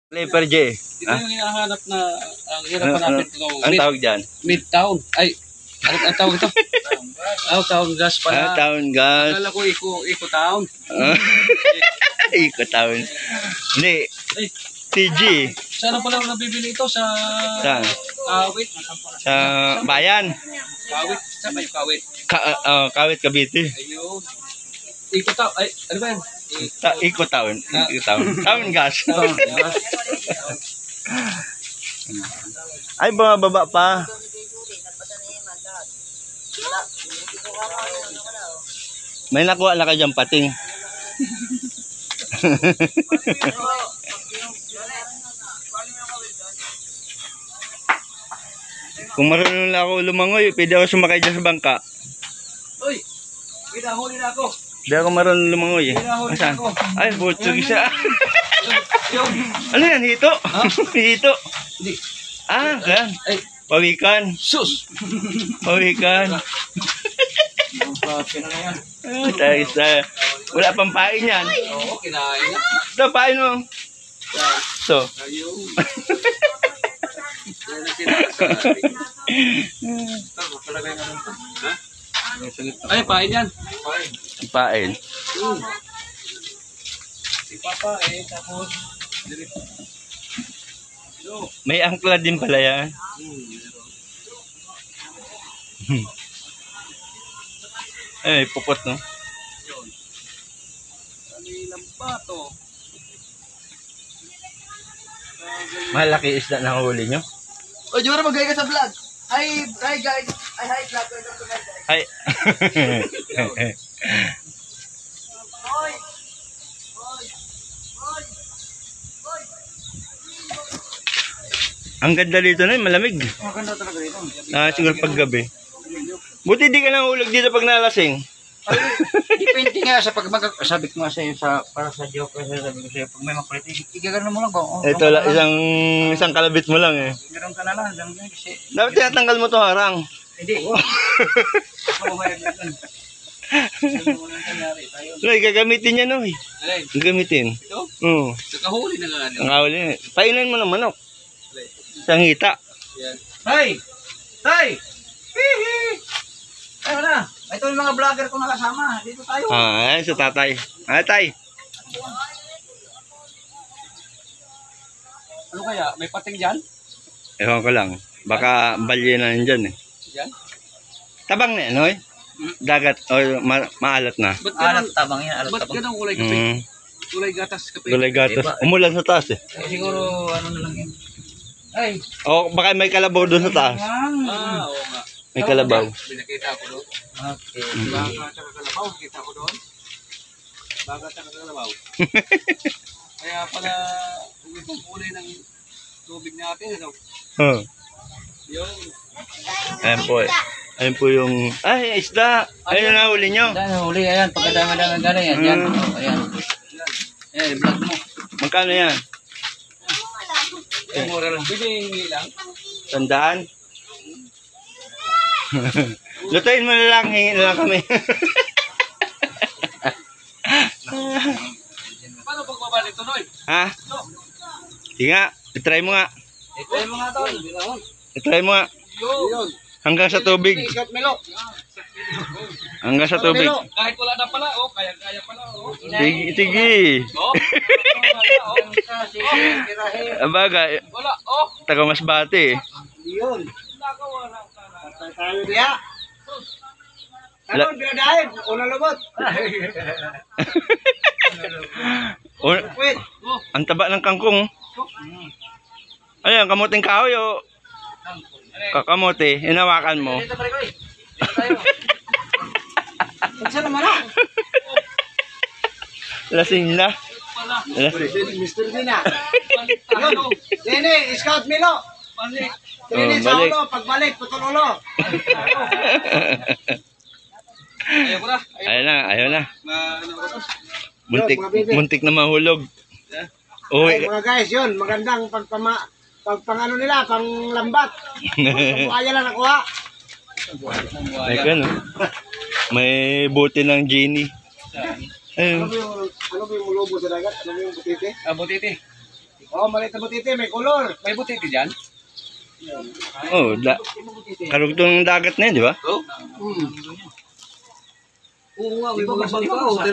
Leper J. Ito yung hinahanap na, ang hirap hanapin ito. Ang tawag dyan? Midtown. Ay, ang tawag ito? Town gas pala. Town gas. Akala ko Eco Town. Eco Town. Hindi. Ay, TG. saan pala nabibili ito? Sa Kawit. Sa bayan. Kawit. Saan ba yung Kawit? Kawit, Cavite. Ayun. Eco Town. Ay, ano ba yan? Eco Town. Eco Town. Town gas. Town gas. Ay, baba pa. May nakuha na ka dyan pating. Kung marunong na ako lumangoy, pwede ako sumakay dyan sa bangka. Uy, pinahuli na ako. Hindi ako marunong lumangoy eh. Asan? Ay, butog siya. Ano yan? Hito? Hito? Hindi. Yan. Ay, Pawikan. sus! Pawikan. Wala pang pain yan. Oo, kinain na. Ito, pain mo. So. Ayun. Ay, pain yan. Pain. Si Papa tapos May angkla din pala yan. Ay, pukot no. Kanilang pato. Malaki isda na huli nyo. O, Jura, mag-gaya ka sa vlog. Hi guys. Hi vlog. Ay. Ang ganda dito na, malamig. Maganda talaga dito. Siguro paggabi. Buti di ka nahulog dito pag nalasing. Depende nga sa sabi ko nga sa iyo para sa joke sabi ko sa iyo pag may makulit igagano mo lang ba? Ito lang isang kalabit mo lang eh. Meron ka na lang kasi dapat tinatanggal mo to harang. hindi. Noy, gagamitin niya Noy. Gagamitin. Ito? Oo. Nakahuli na nga. Nakahuli. Painan mo ng manok. Isang hita. Yan. Tay! Tay! Hihi! Ayun na. Ito yung mga vlogger ko nakasama. Dito tayo. Ay, sa tatay. Ay, tay. Ano kaya? May pating dyan? Ewan ko lang. Baka balye na nandyan eh. Dyan? Tabang na yan, Noy. Dagat o maalat na. Alat tabang yan. Alat tabang. Ba't ganun kulay kape? Kulay gatas kape. Kulay gatas. Umulan sa taas eh. Siguro ano na lang yan. Ay. O baka may kalabaw doon sa taas. Oo nga. May kalabaw. Binakita ko doon. Okay. Baga tsaka kalabaw. Kita ko doon. Baga tsaka kalabaw. Kaya pala itong kulay ng tubig natin. Ano? Yung. Ayan po eh. Ayan po yung... Ay, isda! Ayun na huli nyo. Isda na huli. Ayan. Pagkadama-dama gano'n yan. Ayan. Ayan. Ayan. Vlog mo. Magkano yan? Ayan. Mura lang. Bili lang. 100? Lutuin mo na lang. Hingin na lang kami. Paano pagbabalik ito, Noy? Ha? Sige nga. I-try mo nga. I-try mo nga, Tol. I-try mo nga. Yun. Hanggang sa tubig. Ikat Melo. Hanggang sa tubig. Kahit wala na pala, kaya-kaya pala, Sige, sige. Abaga, Wala, taga Masbate eh. Yun. Tayo diya. Ano, dinadahin? Unang lubot. Wait. Ang taba ng kangkong. Ayan, kamuting kahoy o kakamote, hinawakan mo. Dito pare ko eh. Dito tayo. Saan naman ako? Lasing na. Mr. Dina. Nene, Scout Milo. Balik. Nene, sa ulo. Pagbalik, putol ulo. Ayaw ko na. Ayaw na. Muntik na mahulog. Ay, mga guys, yun. Magandang pagpangano nila, panglambat. Buhaya lang nakuha. May gano. May buti ng genie. Ano ba yung lobo sa dagat? Ano ba yung butiti? Butiti. Oh, maliit na butiti, may color. May butiti dyan? Oh, karugtong ng dagat na yun, di ba? Oo nga, may mga bangka.